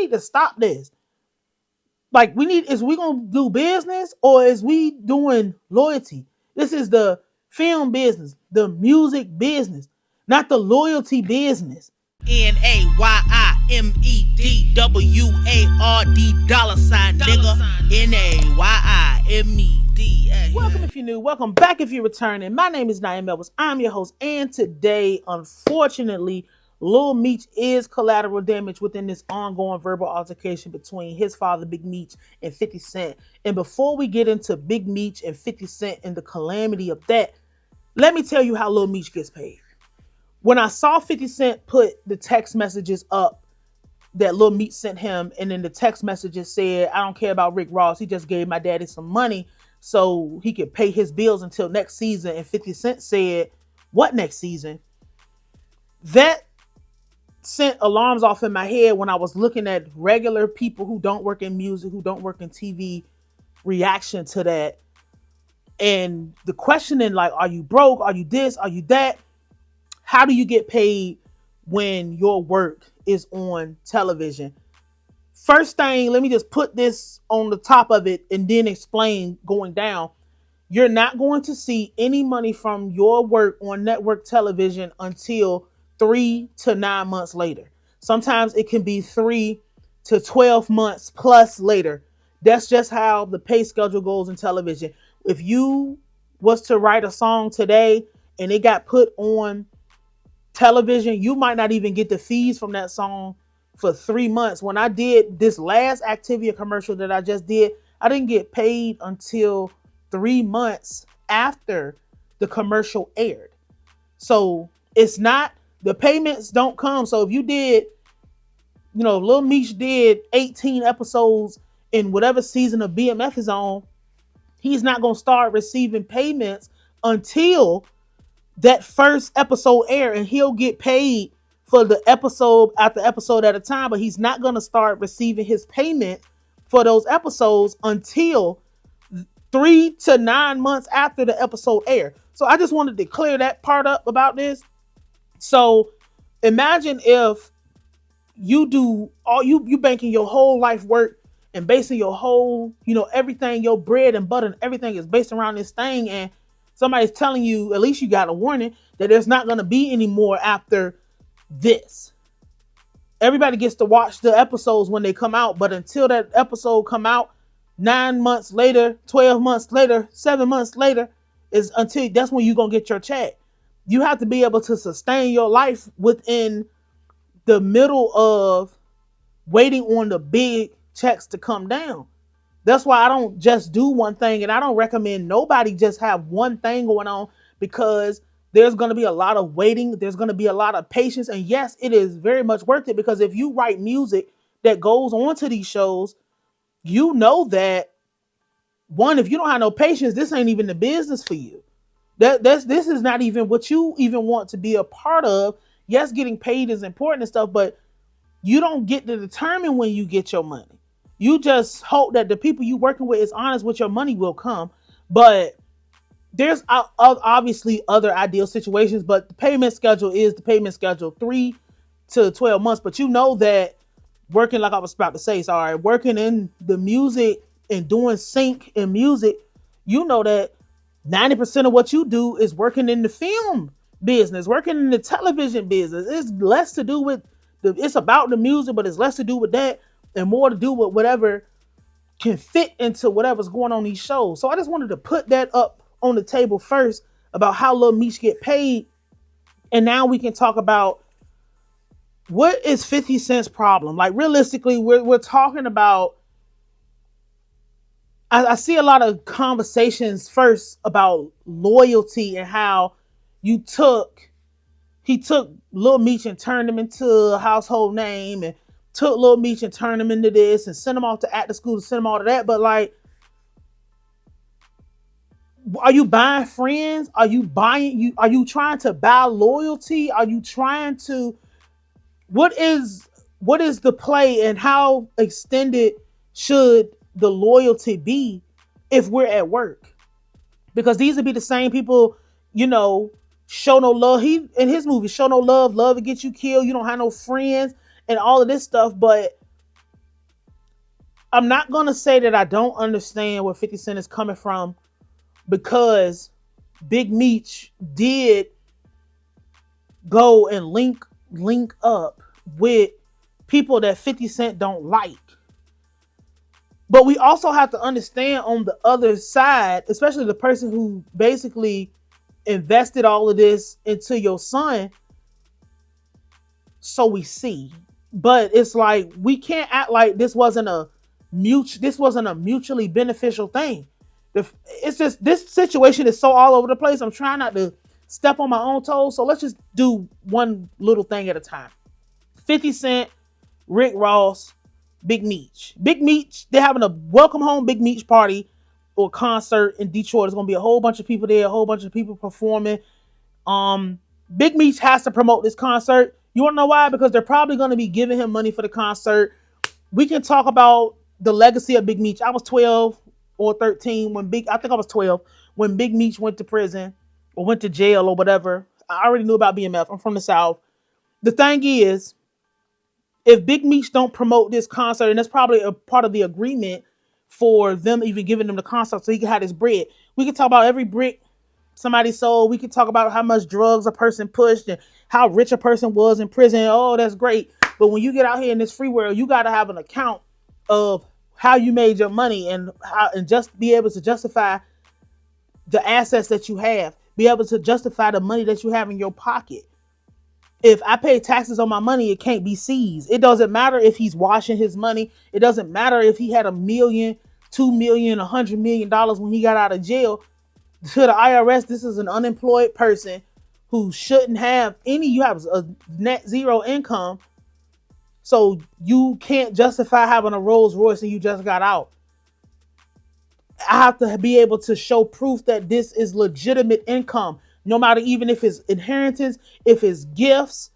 need to stop this. Like, is we gonna do business or is we doing loyalty? This is the film business, the music business, not the loyalty business. NAYIMEDWARD $ nigga. NAYIMED. Welcome if you're new. Welcome back if you're returning. My name is Nayim. I'm your host, and today, unfortunately, Lil Meech is collateral damage within this ongoing verbal altercation between his father, Big Meech, and 50 Cent. And before we get into Big Meech and 50 Cent and the calamity of that, let me tell you how Lil Meech gets paid. When I saw 50 Cent put the text messages up that Lil Meech sent him, and then the text messages said, I don't care about Rick Ross. He just gave my daddy some money so he could pay his bills until next season. And 50 Cent said, what next season? That sent alarms off in my head when I was looking at regular people who don't work in music, who don't work in TV, reaction to that. And the questioning, like, are you broke? Are you this? Are you that? How do you get paid when your work is on television? First thing, let me just put this on the top of it and then explain going down. You're not going to see any money from your work on network television until 3 to 9 months later. Sometimes it can be 3 to 12 months plus later. That's just how the pay schedule goes in television. If you was to write a song today and it got put on television, you might not even get the fees from that song for 3 months. When I did this last Activia commercial that I just did, I didn't get paid until 3 months after the commercial aired. So it's not, the payments don't come. So if you did, Lil Meech did 18 episodes in whatever season of BMF is on, he's not going to start receiving payments until that first episode air, and he'll get paid for the episode after episode at a time, but he's not going to start receiving his payment for those episodes until 3 to 9 months after the episode air. So I just wanted to clear that part up about this. So imagine if you do all you banking your whole life work and basing your whole, everything, your bread and butter and everything is based around this thing, and somebody's telling you, at least you got a warning, that there's not going to be any more after this. Everybody gets to watch the episodes when they come out, but until that episode come out 9 months later, 12 months later, 7 months later, that's when you're going to get your check. You have to be able to sustain your life within the middle of waiting on the big checks to come down. That's why I don't just do one thing, and I don't recommend nobody just have one thing going on, because there's going to be a lot of waiting. There's going to be a lot of patience. And yes, it is very much worth it, because if you write music that goes on to these shows, you know that, one, if you don't have no patience, this ain't even the business for you. This is not even what you even want to be a part of. Yes, getting paid is important and stuff, but you don't get to determine when you get your money. You just hope that the people you working with is honest with your money will come. But there's obviously other ideal situations, but the payment schedule is the payment schedule, 3 to 12 months. But you know that working, like I was about to say, working in the music and doing sync in music, you know that 90% of what you do is working in the film business, working in the television business. It's less to do with it's about the music, but it's less to do with that and more to do with whatever can fit into whatever's going on these shows. So I just wanted to put that up on the table first about how Lil Meech get paid. And now we can talk about what is 50 Cent's problem. Like, realistically, we're talking about, I see a lot of conversations first about loyalty and how he took Lil Meech and turned him into a household name, and took Lil Meech and turned him into this and sent him off to acting school to send him all to that. But like, are you buying friends? Are you trying to buy loyalty? Are you trying to, what is the play, and how extended should the loyalty be if we're at work? Because these would be the same people, show no love. He, in his movie, show no love, love will get you killed. You don't have no friends and all of this stuff. But I'm not gonna say that I don't understand where 50 Cent is coming from, because Big Meech did go and link up with people that 50 Cent don't like. But we also have to understand on the other side, especially the person who basically invested all of this into your son, so we see. But it's like we can't act like this wasn't a mutually beneficial thing. It's just this situation is so all over the place. I'm trying not to step on my own toes. So let's just do one little thing at a time. 50 Cent, Rick Ross, Big Meech. Big Meech, they're having a welcome home Big Meech party or concert in Detroit. There's gonna be a whole bunch of people there, a whole bunch of people performing. Um, Big Meech has to promote this concert. You wanna know why? Because they're probably gonna be giving him money for the concert. We can talk about the legacy of Big Meech. I was 12 or 13 when I think I was 12 when Big Meech went to prison or went to jail or whatever. I already knew about BMF. I'm from the South. The thing is, if Big Meech don't promote this concert, and that's probably a part of the agreement for them even giving them the concert so he can have his bread. We can talk about every brick somebody sold. We can talk about how much drugs a person pushed and how rich a person was in prison. Oh, that's great. But when you get out here in this free world, you got to have an account of how you made your money and just be able to justify the assets that you have, be able to justify the money that you have in your pocket. If I pay taxes on my money, it can't be seized. It doesn't matter if he's washing his money. It doesn't matter if he had $1 million, $2 million, $100 million when he got out of jail. To the IRS, this is an unemployed person who shouldn't have any. You have a net zero income, so you can't justify having a Rolls Royce and you just got out. I have to be able to show proof that this is legitimate income, no matter even if it's inheritance, if it's gifts.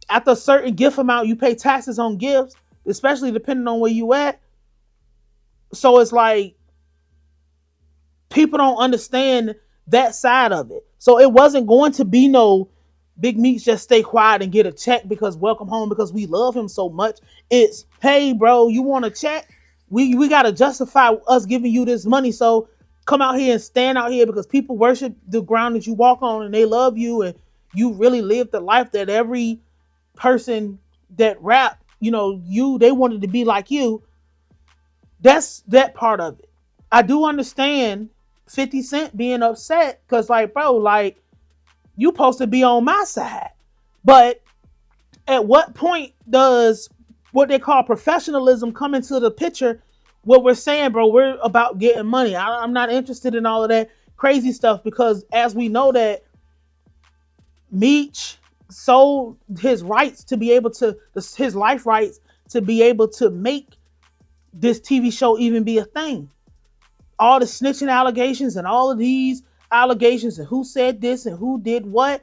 After a certain gift amount, you pay taxes on gifts, especially depending on where you at. So it's like people don't understand that side of it. So it wasn't going to be no Big Meech just stay quiet and get a check because welcome home because we love him so much. It's, hey bro, you want a check? We gotta justify us giving you this money. So come out here and stand out here because people worship the ground that you walk on and they love you and you really live the life that every person that rap, they wanted to be like you. That's that part of it. I do understand 50 Cent being upset because, like, bro, like, you supposed to be on my side. But at what point does what they call professionalism come into the picture where we're saying, bro, we're about getting money? I'm not interested in all of that crazy stuff because as we know that Meech sold his rights to be able to, his life rights to be able to make this TV show even be a thing. All the snitching allegations and all of these allegations and who said this and who did what.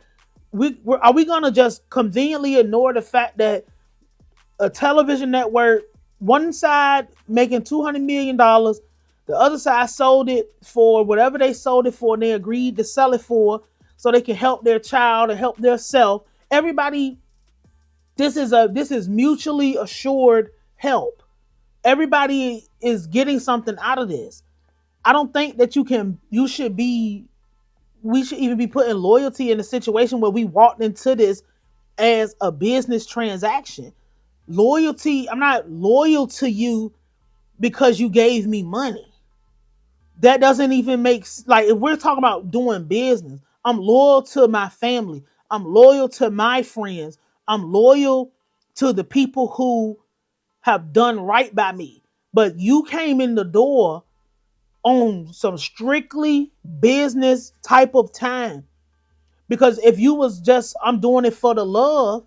Are we going to just conveniently ignore the fact that a television network, one side making $200 million, the other side sold it for whatever they sold it for and they agreed to sell it for so they can help their child and help their self. Everybody, this is mutually assured help. Everybody is getting something out of this. I don't think that we should even be putting loyalty in a situation where we walked into this as a business transaction. Loyalty, I'm not loyal to you because you gave me money. That doesn't even make, like, if we're talking about doing business, I'm loyal to my family. I'm loyal to my friends. I'm loyal to the people who have done right by me. But you came in the door on some strictly business type of time. Because if you was just, I'm doing it for the love,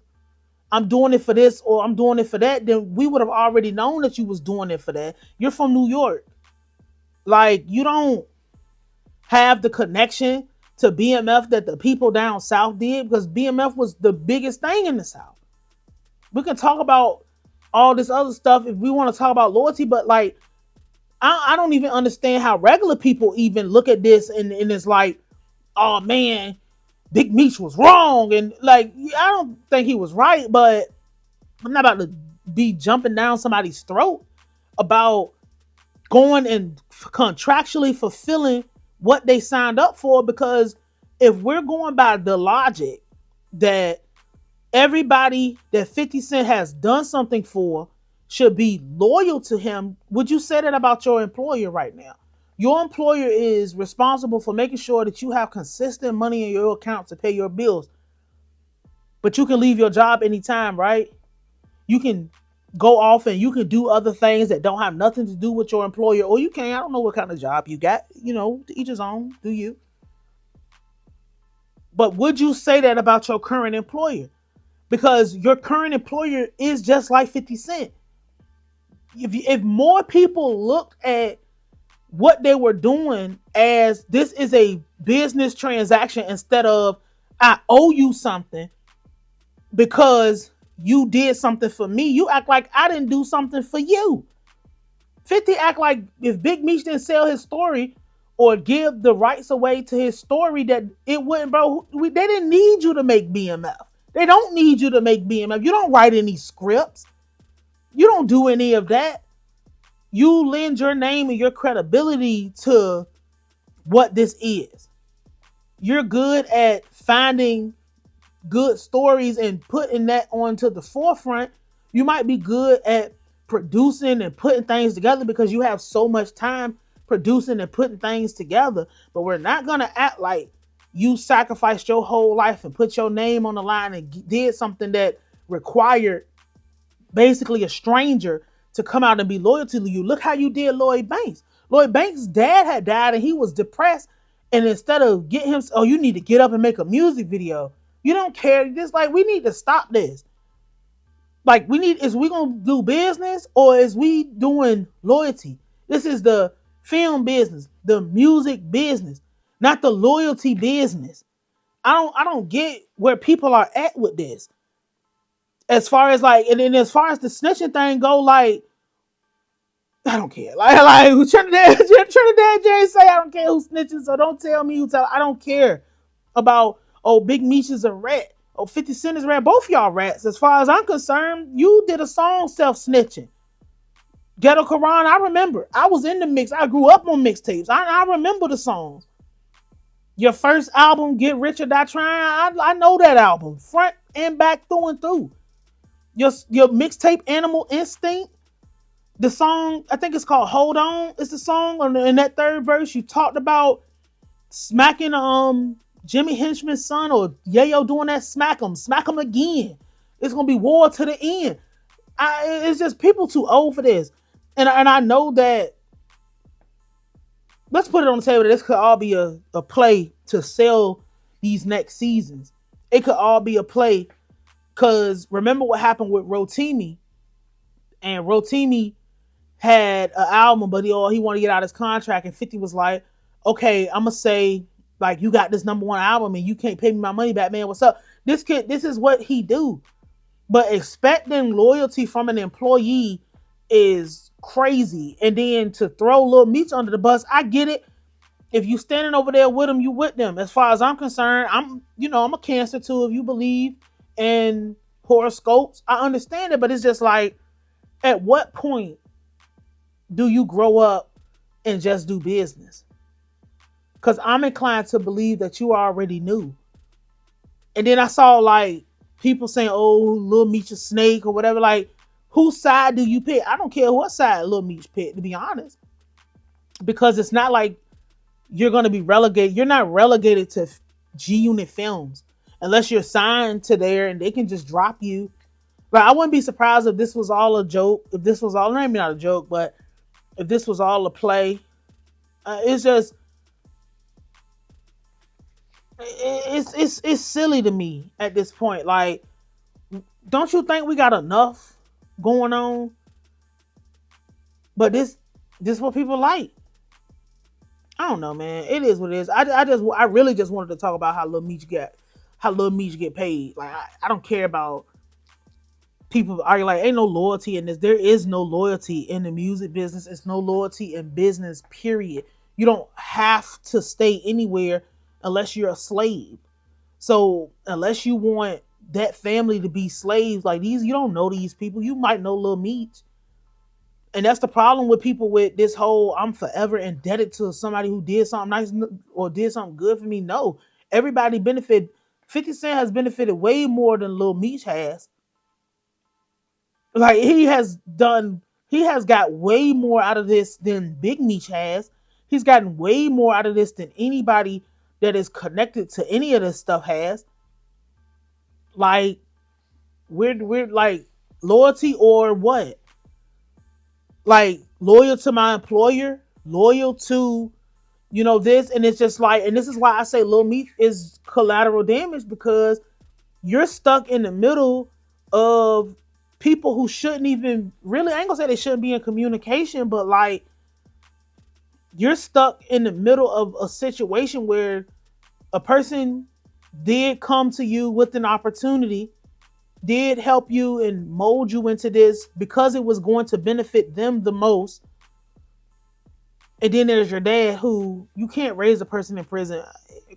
I'm doing it for this or I'm doing it for that, then we would have already known that you was doing it for that. You're from New York. Like, you don't have the connection to BMF that the people down south did because BMF was the biggest thing in the South. We can talk about all this other stuff if we want to talk about loyalty, but like, I don't even understand how regular people even look at this and it's like, oh man, Big Meech was wrong. And like, I don't think he was right, but I'm not about to be jumping down somebody's throat. about going and contractually fulfilling what they signed up for. Because if we're going by the logic that everybody that 50 Cent has done something for should be loyal to him, would you say that about your employer right now? Your employer is responsible for making sure that you have consistent money in your account to pay your bills, but you can leave your job anytime, right? You can go off and you can do other things that don't have nothing to do with your employer, or you can, I don't know what kind of job you got, to each his own, do you? But would you say that about your current employer? Because your current employer is just like 50 Cent. If more people look at what they were doing as this is a business transaction instead of I owe you something because you did something for me, you act like I didn't do something for you. 50 act like if Big Meech didn't sell his story or give the rights away to his story, that it wouldn't, bro. They didn't need you to make BMF. They don't need you to make BMF. You don't write any scripts. You don't do any of that. You lend your name and your credibility to what this is. You're good at finding good stories and putting that onto the forefront. You might be good at producing and putting things together because you have so much time producing and putting things together. But we're not going to act like you sacrificed your whole life and put your name on the line and did something that required basically a stranger to come out and be loyal to you. Look how you did Lloyd Banks. Lloyd Banks' dad had died and he was depressed. And instead of getting him, oh, you need to get up and make a music video. You don't care. Just like, we need to stop this. Like, is we going to do business or is we doing loyalty? This is the film business, the music business, not the loyalty business. I don't get where people are at with this. As far as like, and then as far as the snitching thing go, like, I don't care. Like Trinidad James say, I don't care who snitches, so don't tell me who tell. I don't care about, oh, Big Meech is a rat. Oh, 50 Cent is a rat. Both y'all rats. As far as I'm concerned, you did a song self-snitching. Ghetto Quran, I remember. I was in the mix. I grew up on mixtapes. I remember the songs. Your first album, Get Rich or Die Trying, I know that album. Front and back, through and through. Your mixtape, Animal Instinct, the song, I think it's called Hold On. It's the song in that third verse. You talked about smacking Jimmy Henchman's son, or Yayo doing that smack him again. It's gonna be war to the end. It's just people too old for this. And I know that, let's put it on the table, that this could all be a play to sell these next seasons. It could all be a play, because remember what happened with Rotimi. And Rotimi had an album, but he wanted to get out his contract, and 50 was like, okay, I'm gonna say, like, you got this number one album and you can't pay me my money back, man. What's up? This is what he do. But expecting loyalty from an employee is crazy. And then to throw Lil Meech under the bus, I get it. If you standing over there with them, you with them. As far as I'm concerned, I'm a Cancer too. If you believe in horoscopes, I understand it. But it's just like, at what point do you grow up and just do business? Because I'm inclined to believe that you already knew. And then I saw like people saying, oh, Lil Meech a snake or whatever. Like, whose side do you pick? I don't care what side Lil Meech pick, to be honest. Because it's not like you're going to be relegated. You're not relegated to G Unit Films unless you're signed to there and they can just drop you. But I wouldn't be surprised if this was all a joke. If this was all, maybe not a joke, but if this was all a play. It's just, it's silly to me at this point. Like, don't you think we got enough going on? But this what people like. I don't know, man. It is what it is. I really just wanted to talk about how Lil Meech get paid. Like, I don't care about people are like, ain't no loyalty in this. There is no loyalty in the music business. It's no loyalty in business, period. You don't have to stay anywhere unless you're a slave. So unless you want that family to be slaves, like these, you don't know these people. You might know Lil Meech. And that's the problem with people with this whole I'm forever indebted to somebody who did something nice or did something good for me. No, everybody benefit. 50 Cent has benefited way more than Lil Meech has. Like he has got way more out of this than Big Meech has. He's gotten way more out of this than anybody that is connected to any of this stuff has. Like we're like loyalty or what? Like loyal to my employer, loyal to this, and it's just like, and this is why I say Lil Meech is collateral damage because you're stuck in the middle of people who shouldn't even really. I ain't gonna say they shouldn't be in communication, but like you're stuck in the middle of a situation where a person did come to you with an opportunity, did help you and mold you into this because it was going to benefit them the most. And then there's your dad who you can't raise a person in prison.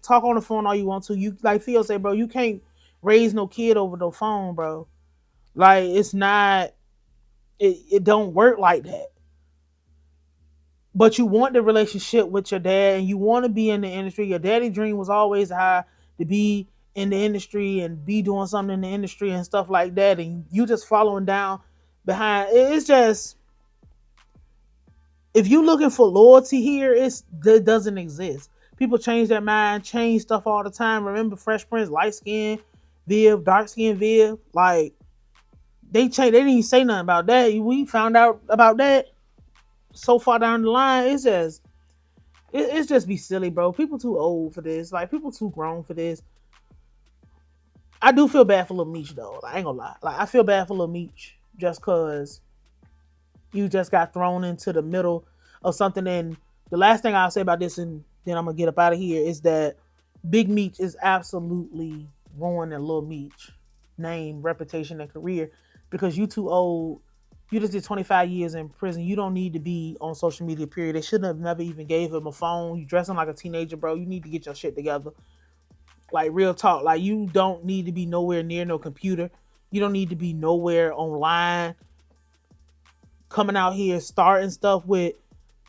Talk on the phone all you want to. You like Theo say, bro, you can't raise no kid over the phone, bro. Like it's not it don't work like that. But you want the relationship with your dad and you want to be in the industry. Your daddy dream was always high to be in the industry and be doing something in the industry and stuff like that. And you just following down behind. It's just, if you looking for loyalty here, it doesn't exist. People change their mind, change stuff all the time. Remember Fresh Prince, light skin Viv, dark skin Viv, like they changed. They didn't even say nothing about that. We found out about that so far down the line. It's just be silly, bro. People too old for this. Like people too grown for this. I do feel bad for Lil Meech though. Like, I ain't gonna lie. Like I feel bad for Lil Meech just cause you just got thrown into the middle of something. And the last thing I'll say about this, and then I'm gonna get up out of here, is that Big Meech is absolutely ruining Lil Meech name, reputation, and career because you too old. You just did 25 years in prison. You don't need to be on social media, period. They shouldn't have never even gave him a phone. You dressing like a teenager, bro. You need to get your shit together. Like real talk. Like you don't need to be nowhere near no computer. You don't need to be nowhere online coming out here starting stuff with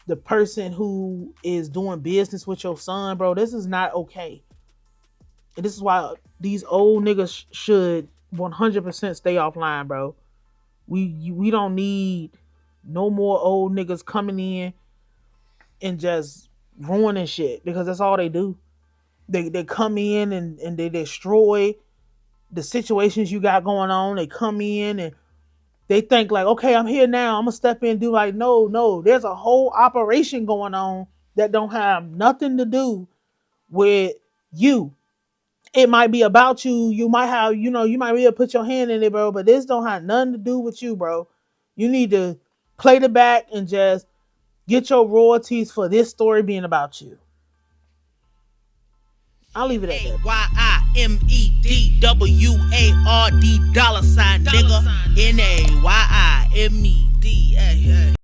the person who is doing business with your son, bro. This is not okay. And this is why these old niggas should 100% stay offline, bro. We don't need no more old niggas coming in and just ruining shit because that's all they do. They come in and they destroy the situations you got going on. They come in and they think like, okay, I'm here now. I'm gonna step in and do like, no. There's a whole operation going on that don't have nothing to do with you. It might be about you. You might have, you might be able to put your hand in it, bro. But this don't have nothing to do with you, bro. You need to play the back and just get your royalties for this story being about you. I'll leave it at that. YIMEDWARD $, nigga. NAYIMED.